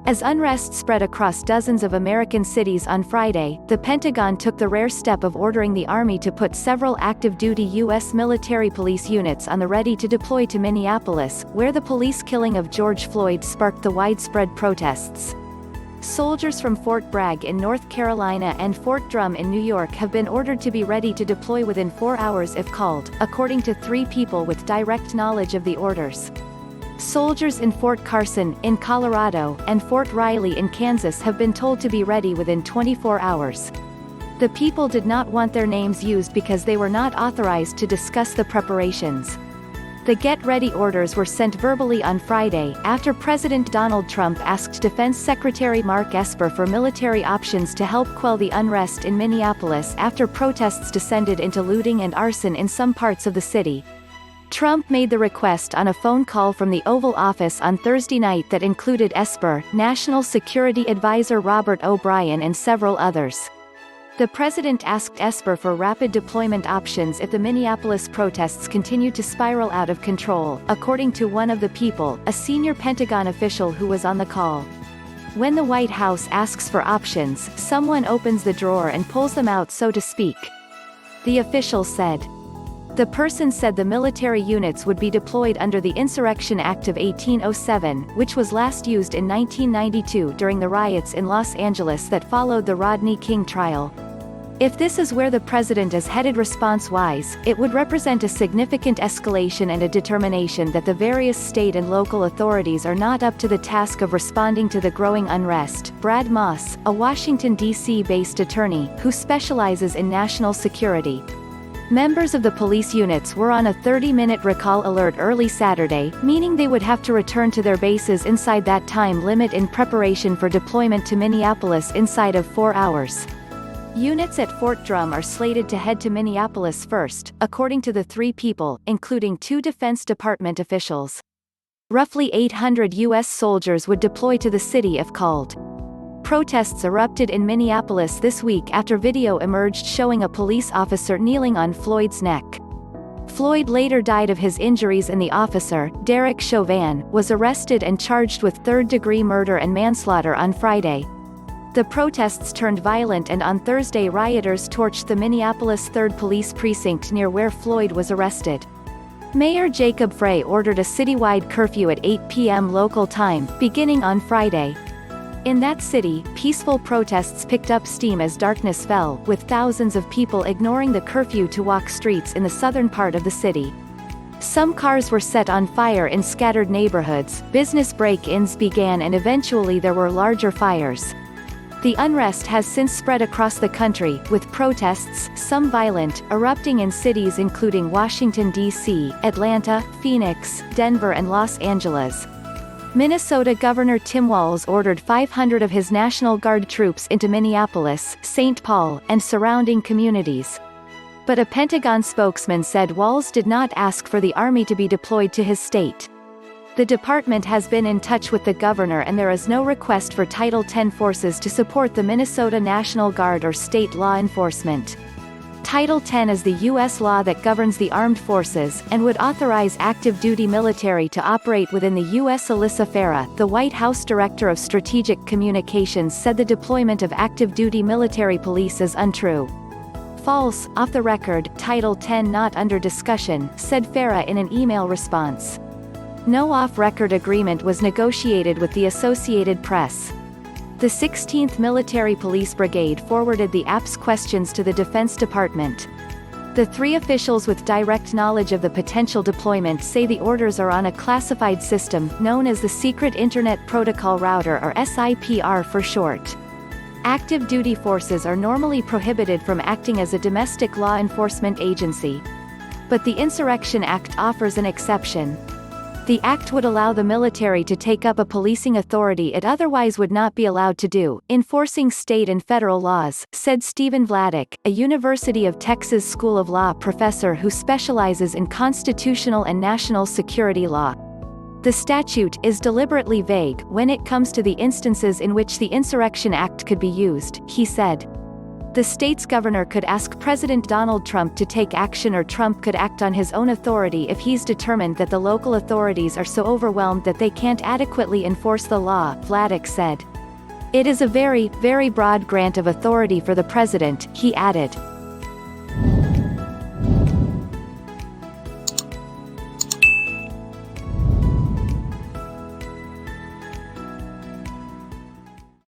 As unrest spread across dozens of American cities on Friday, the Pentagon took the rare step of ordering the Army to put several active-duty U.S. military police units on the ready to deploy to Minneapolis, where the police killing of George Floyd sparked the widespread protests. Soldiers from Fort Bragg in North Carolina and Fort Drum in New York have been ordered to be ready to deploy within 4 hours if called, according to 3 people with direct knowledge of the orders. Soldiers in Fort Carson, in Colorado, and Fort Riley in Kansas have been told to be ready within 24 hours. The people did not want their names used because they were not authorized to discuss the preparations. The get-ready orders were sent verbally on Friday, after President Donald Trump asked Defense Secretary Mark Esper for military options to help quell the unrest in Minneapolis after protests descended into looting and arson in some parts of the city. Trump made the request on a phone call from the Oval Office on Thursday night that included Esper, National Security Advisor Robert O'Brien and several others. The president asked Esper for rapid deployment options if the Minneapolis protests continue to spiral out of control, according to one of the people, a senior Pentagon official who was on the call. When the White House asks for options, someone opens the drawer and pulls them out, so to speak. The official said. The person said the military units would be deployed under the Insurrection Act of 1807, which was last used in 1992 during the riots in Los Angeles that followed the Rodney King trial. If this is where the president is headed response-wise, it would represent a significant escalation and a determination that the various state and local authorities are not up to the task of responding to the growing unrest. Brad Moss, a Washington, D.C.-based attorney, who specializes in national security. Members of the police units were on a 30-minute recall alert early Saturday, meaning they would have to return to their bases inside that time limit in preparation for deployment to Minneapolis inside of 4 hours. Units at Fort Drum are slated to head to Minneapolis first, according to the 3 people, including 2 Defense Department officials. Roughly 800 U.S. soldiers would deploy to the city if called. Protests erupted in Minneapolis this week after video emerged showing a police officer kneeling on Floyd's neck. Floyd later died of his injuries and the officer, Derek Chauvin, was arrested and charged with third-degree murder and manslaughter on Friday. The protests turned violent and on Thursday rioters torched the Minneapolis 3rd Police Precinct near where Floyd was arrested. Mayor Jacob Frey ordered a citywide curfew at 8 p.m. local time, beginning on Friday. In that city, peaceful protests picked up steam as darkness fell, with thousands of people ignoring the curfew to walk streets in the southern part of the city. Some cars were set on fire in scattered neighborhoods, business break-ins began and eventually there were larger fires. The unrest has since spread across the country, with protests, some violent, erupting in cities including Washington, D.C., Atlanta, Phoenix, Denver and Los Angeles. Minnesota Governor Tim Walz ordered 500 of his National Guard troops into Minneapolis, St. Paul, and surrounding communities. But a Pentagon spokesman said Walz did not ask for the Army to be deployed to his state. The department has been in touch with the governor and there is no request for Title X forces to support the Minnesota National Guard or state law enforcement. Title X is the U.S. law that governs the armed forces, and would authorize active-duty military to operate within the U.S. Alyssa Farah, the White House Director of Strategic Communications, said the deployment of active-duty military police is untrue. False, off the record, Title X not under discussion, said Farah in an email response. No off-record agreement was negotiated with the Associated Press. The 16th Military Police Brigade forwarded the AP's questions to the Defense Department. The 3 officials with direct knowledge of the potential deployment say the orders are on a classified system, known as the Secret Internet Protocol Router or SIPR for short. Active duty forces are normally prohibited from acting as a domestic law enforcement agency. But the Insurrection Act offers an exception. The act would allow the military to take up a policing authority it otherwise would not be allowed to do, enforcing state and federal laws, said Stephen Vladeck, a University of Texas School of Law professor who specializes in constitutional and national security law. The statute is deliberately vague when it comes to the instances in which the Insurrection Act could be used, he said. The state's governor could ask President Donald Trump to take action, or Trump could act on his own authority if he's determined that the local authorities are so overwhelmed that they can't adequately enforce the law, Vladeck said. It is a very, very broad grant of authority for the president, he added.